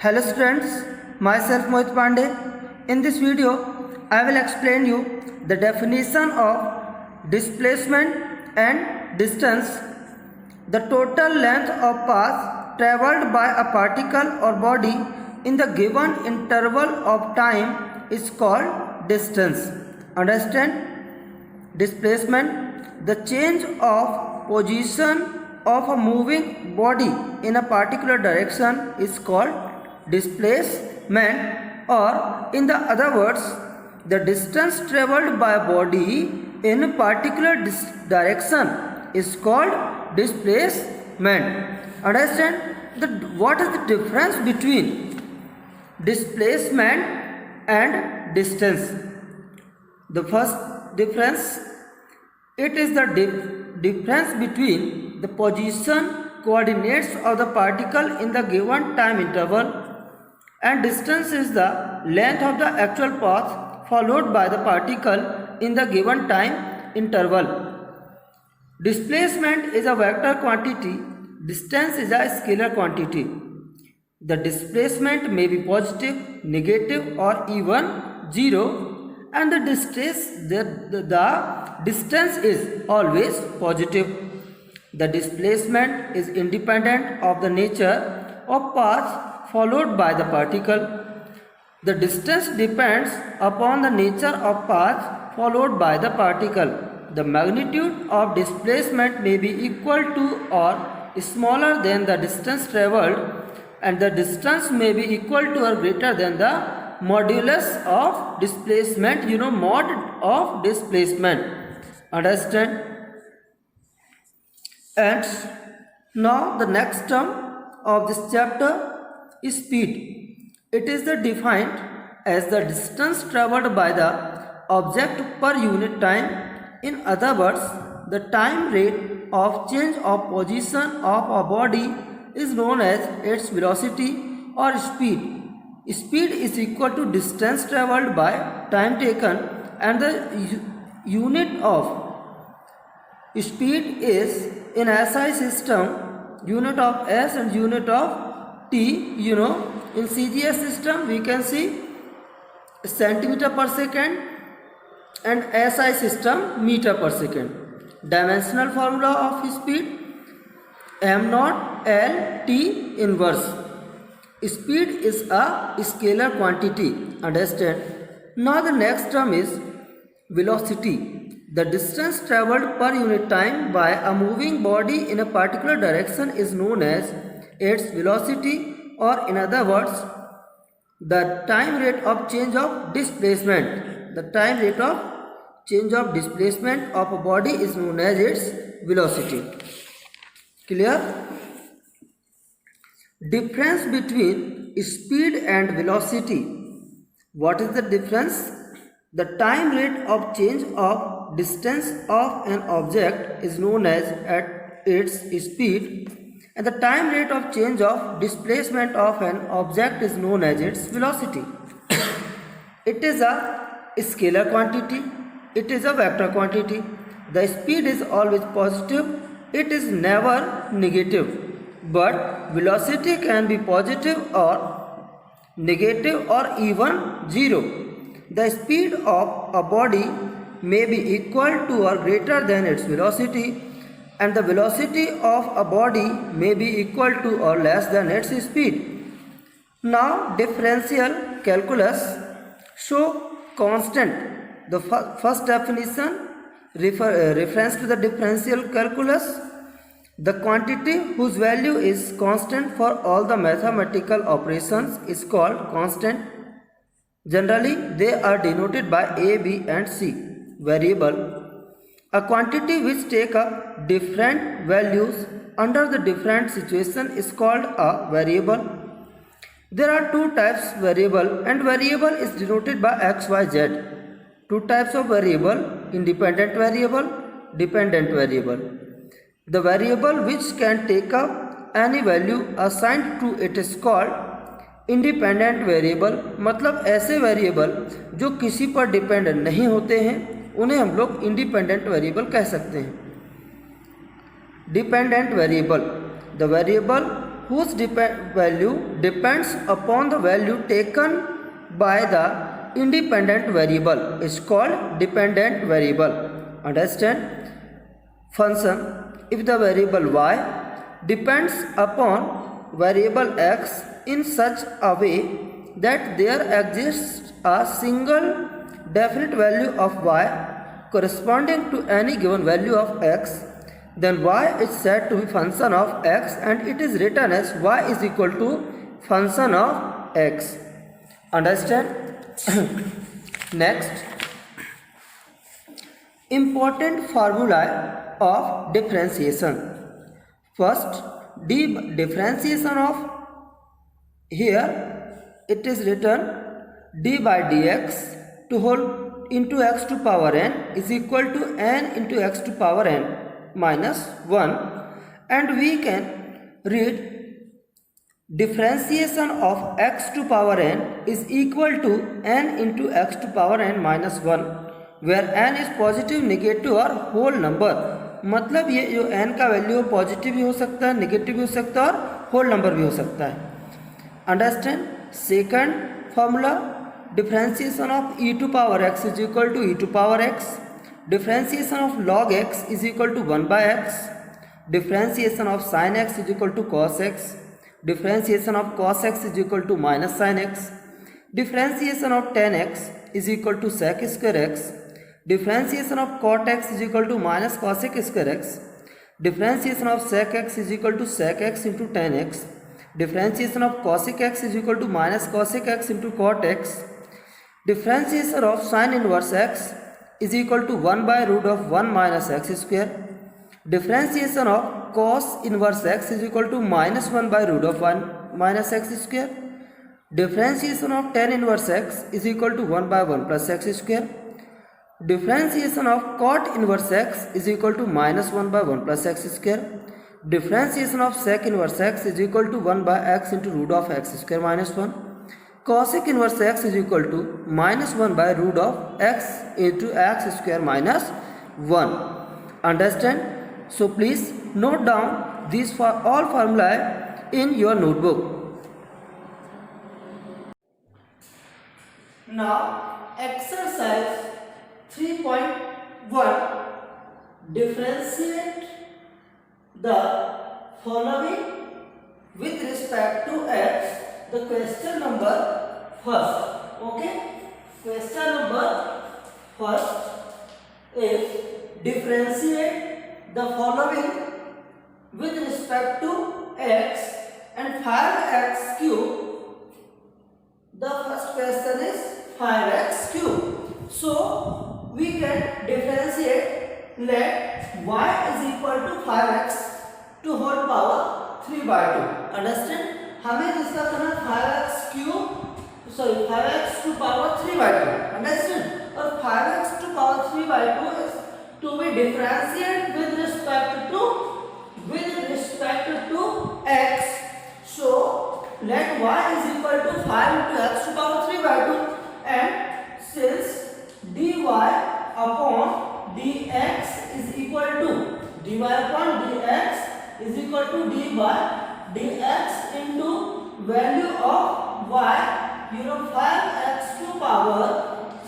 Hello students, myself Mohit Pandey. In this video, I will explain you the definition of displacement and distance. The total length of path traveled by a particle or body in the given interval of time is called distance. Understand? Displacement, the change of position of a moving body in a particular direction is called displacement, or in the other words, the distance traveled by a body in a particular direction is called displacement. Understand? What is the difference between displacement and distance? The first difference, it is the difference between the position coordinates of the particle in the given time interval, and distance is the length of the actual path followed by the particle in the given time interval. Displacement is a vector quantity, distance is a scalar quantity. The displacement may be positive, negative, or even zero, and the distance is always positive. The displacement is independent of the nature of path followed by the particle. The distance depends upon the nature of path followed by the particle. The magnitude of displacement may be equal to or smaller than the distance travelled, and the distance may be equal to or greater than the modulus of displacement. Mod of displacement. Understand? And now the next term of this chapter is speed. It is defined as the distance travelled by the object per unit time. In other words, the time rate of change of position of a body is known as its velocity or speed. Speed is equal to distance travelled by time taken, and the unit of speed is in SI system unit of S and unit of T. In CGS system we can see centimeter per second, and SI system meter per second. Dimensional formula of speed m naught L T inverse. Speed is a scalar quantity. Understand? Now the next term is velocity. The distance travelled per unit time by a moving body in a particular direction is known as its velocity, or in other words, the time rate of change of displacement. The time rate of change of displacement of a body is known as its velocity. Clear? Difference between speed and velocity. What is the difference? The time rate of change of distance of an object is known as at its speed, and the time rate of change of displacement of an object is known as its velocity. It is a scalar quantity. It is a vector quantity. The speed is always positive. It is never negative. But velocity can be positive or negative or even zero. The speed of a body may be equal to or greater than its velocity, and the velocity of a body may be equal to or less than its speed. Now differential calculus show constant. The first definition reference to the differential calculus. The quantity whose value is constant for all the mathematical operations is called constant. Generally, they are denoted by A, B and C. Variable. A quantity which take up different values under the different situation is called a variable. There are two types variable, and variable is denoted by X, Y, Z. Two types of variable: independent variable, dependent variable. The variable which can take up any value assigned to it is called independent variable. मतलब ऐसे variable जो किसी पर depend नहीं होते हैं उन्हें हम लोग इंडिपेंडेंट वेरिएबल कह सकते हैं. Dependent variable, the variable whose value depends upon the value taken by the independent variable is called dependent variable. Understand? Function, if the variable y depends upon variable x in such a way that there exists a single definite value of y corresponding to any given value of x, then y is said to be function of x and it is written as y is equal to function of x. Understand? Next, important formula of differentiation. First, differentiation of, here it is written d by dx to whole into x to power n is equal to n into x to power n minus 1, and we can read differentiation of x to power n is equal to n into x to power n minus 1, where n is positive, negative और whole number. मतलब ये जो n का value positive भी हो सकता है, negative भी हो सकता है और होल नंबर भी हो सकता है. Understand? Second formula, differentiation of e to power x is equal to e to power x. Differentiation of log x is equal to 1 by x. Differentiation of sin x is equal to cos x. Differentiation of cos x is equal to minus sin x. Differentiation of tan x is equal to sec square x. Differentiation of cot x is equal to minus cosec square x. Differentiation of sec x is equal to sec x into tan x. Differentiation of cosec x is equal to minus cosec x into cot x. Differentiation of sin inverse x is equal to 1 by root of 1 minus x square. Differentiation of cos inverse x is equal to minus 1 by root of 1 minus x square. Differentiation of tan inverse x is equal to 1 by 1 plus x square. Differentiation of cot inverse x is equal to minus 1 by 1 plus x square. Differentiation of sec inverse x is equal to 1 by x into root of x square minus 1. cosec inverse x is equal to minus 1 by root of x इंटू x square minus 1. Understand? So please note down these for all formulae in your notebook. Now exercise 3.1, differentiate the following with respect to x. The question number first. Okay, question number first is differentiate the following with respect to x and 5x cube. The first question is 5x cube. So we can differentiate, let y is equal to 5x to whole power 3 by 2. Understand? हमें इसका करना 5x cube, sorry 5x to power 3 by 2. Understand? और 5x to power 3 by 2 is to be differentiated with respect to x. So let y is equal to 5 into x to power 3 by 2, and since dy upon dx is equal to dy upon dx is equal to d by dx into value of y, you know 5x to power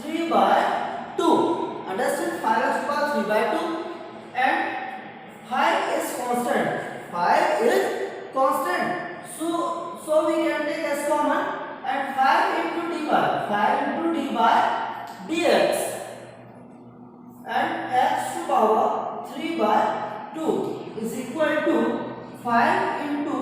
3 by 2. Understand? 5x to power 3 by 2, and 5 is constant. 5 is constant. So we can take as common, and 5 into d by dx, and x to power 3 by 2 is equal to 5 into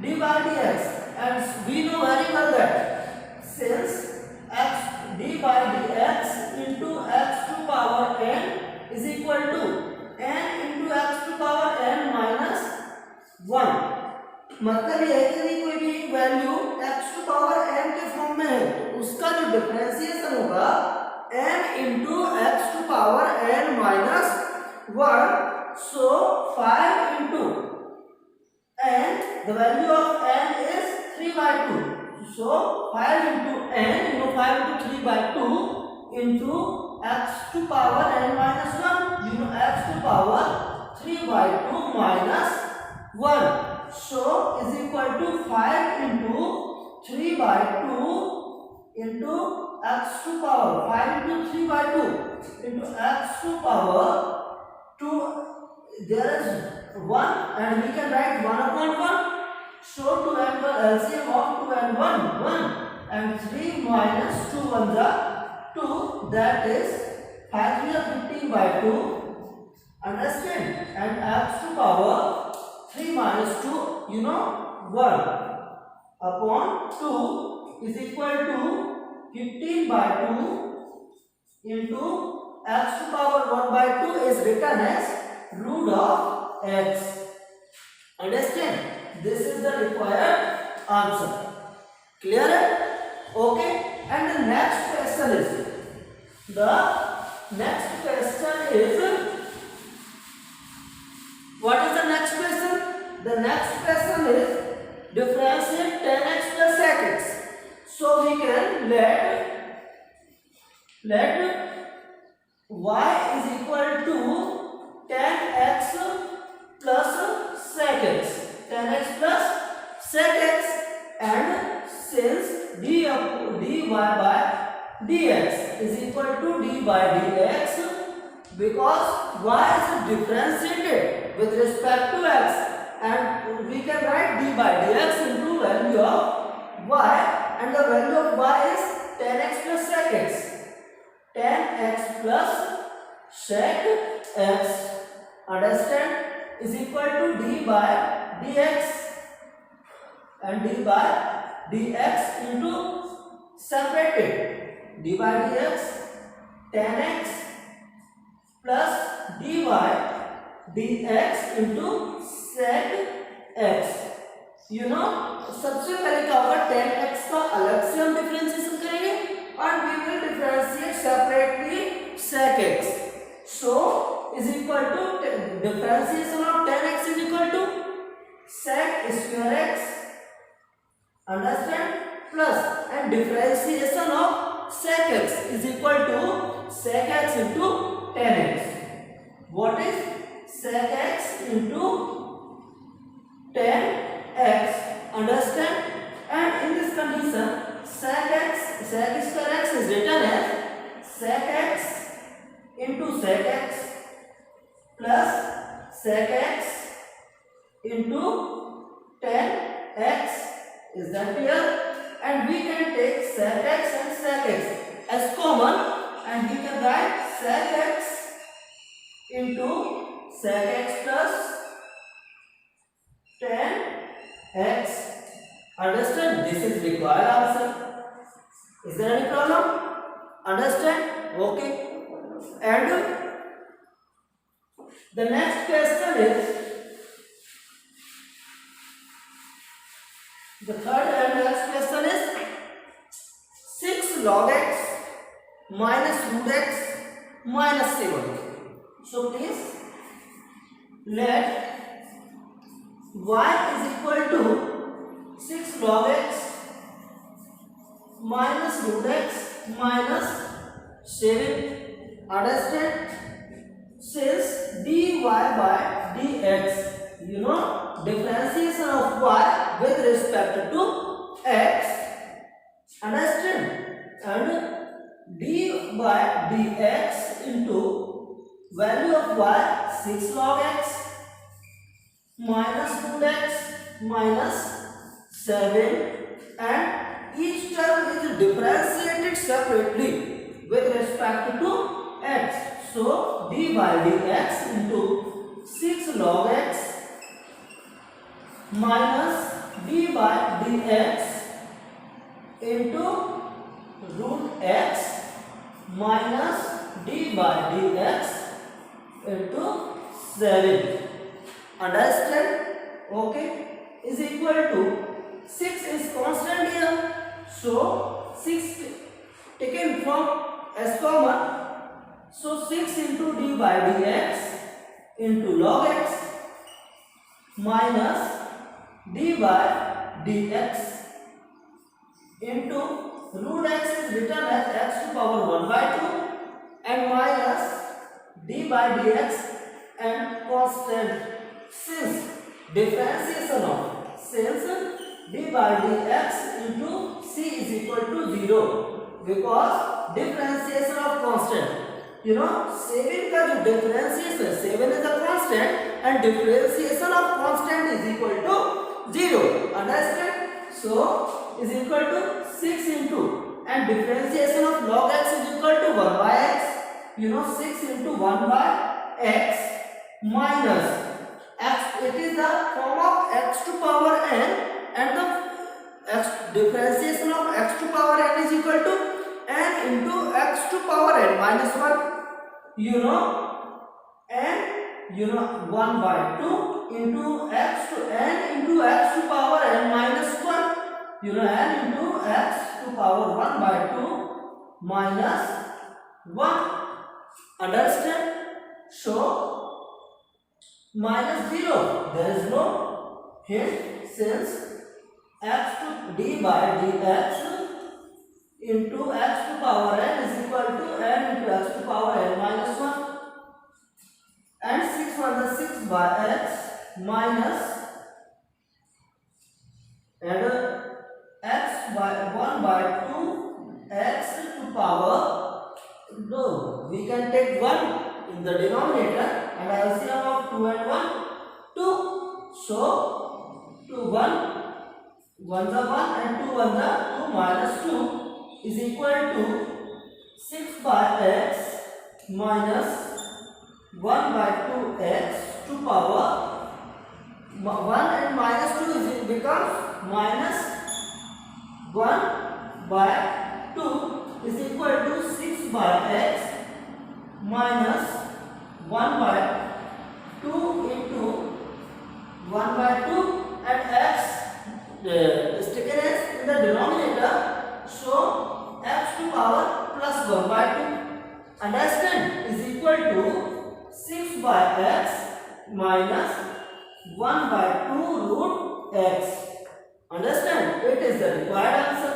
d by dx, and we know very well that since x d by dx into x to power n is equal to n into x to power n minus 1. मतलब ये है कि कोई भी एक value x to power n के form में है तो उसका जो डिफरेंशिएशन होगा n into x to power n minus 1. So 5 into n, the value of n is 3 by 2. So 5 into n, you know 5 into 3 by 2 into x to power n minus 1, you know x to power 3 by 2 minus 1. so is equal to 5 into 3 by 2 into x to power 5 into 3 by 2 into x to power 2. There is 1 and we can write 1 upon 1. So 2 and 1 LCM of 2 and 1 1 and 3 minus 2 1 the 2, that is 5 3 are 15 by 2. Understand? And x to power 3 minus 2, you know, 1 upon 2 is equal to 15 by 2 into x to power 1 by 2 is written as root of x. Understand? This is the required answer. Clear? Okay. And the next question is what is the next question? The next question is differentiate 10x plus x. So we can let y is equal to 10x plus sec x. 10x plus sec x, and since dy by dx is equal to d by dx, because y is differentiated with respect to x, and we can write d by dx into value of y, and the value of y is 10x plus sec x. 10x plus sec x, understand, is equal to d by dx, and d by dx into separated d by dx 10x plus dy dx into sec x. You know, सबसे पहले क्या होगा, 10x का अलग से हम differentiation करेंगे और we will differentiate separately sec x. So is equal to differentiation of 10x is equal to sec square x, understand, plus and differentiation of sec x is equal to sec x into 10x. What is sec x into 10x? Understand? And in this condition, sec square x is written as sec x into sec x plus sec x into 10x. Is that clear? And we can take sec x and sec x as common, and we can write sec x into sec x plus 10x. Understand? This is required answer. Is there any problem? Understand? Okay. And the next question is the third and next question is 6 log x minus root x minus 7. So please let y is equal to 6 log x minus root x minus 7. Understand? Since dy by dx, you know, differentiation of y with respect to x, understand, and d by dx into value of y 6 log x minus root x minus 7, and each term is differentiated separately with respect to x. So d by dx into 6 log x minus d by dx into root x minus d by dx into 7. Understand? Okay. Is equal to 6 is constant here. So 6 taken from as common. So 6 into d by dx into log x minus d by dx into root x is written as x to power 1 by 2 and minus d by dx and constant. Since differentiation of since d by dx into c is equal to 0 because differentiation of constant. You know 7 का जो differentiation 7 is a constant and differentiation of constant is equal to 0. Understand? So is equal to 6 into and differentiation of log x is equal to 1 by x. You know 6 into 1 by x minus x, it is the form of x to power n and the x differentiation of x to power n is equal to n into x to power n minus 1. You know and 1 by 2 into x to n into x to power n minus 1. You know n into x to power 1 by 2 minus 1. Understand? So minus 0, there is no hint since x to d by dx into x to power n is equal to n into x to power n minus 1 and 6 1 is 6 by x minus and x by 1 by 2 x to power, no, we can take 1 in the denominator and LCM of 2 and 1 2. So 2 1 1 the 1 and 2 1 the 2 minus 2 is equal to 6 by x minus 1 by 2x to power 1 and minus 2 is becomes minus 1 by 2 is equal to 6 by x minus 1 by 2 into 1 by 2 and x is taken as in the denominator. So x to power plus 1 by 2 understand is equal to 6 by x minus 1 by 2 root x. Understand? It is the required answer.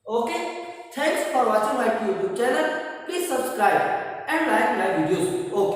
Okay. Thanks for watching my YouTube channel. Please subscribe and like my videos. Okay.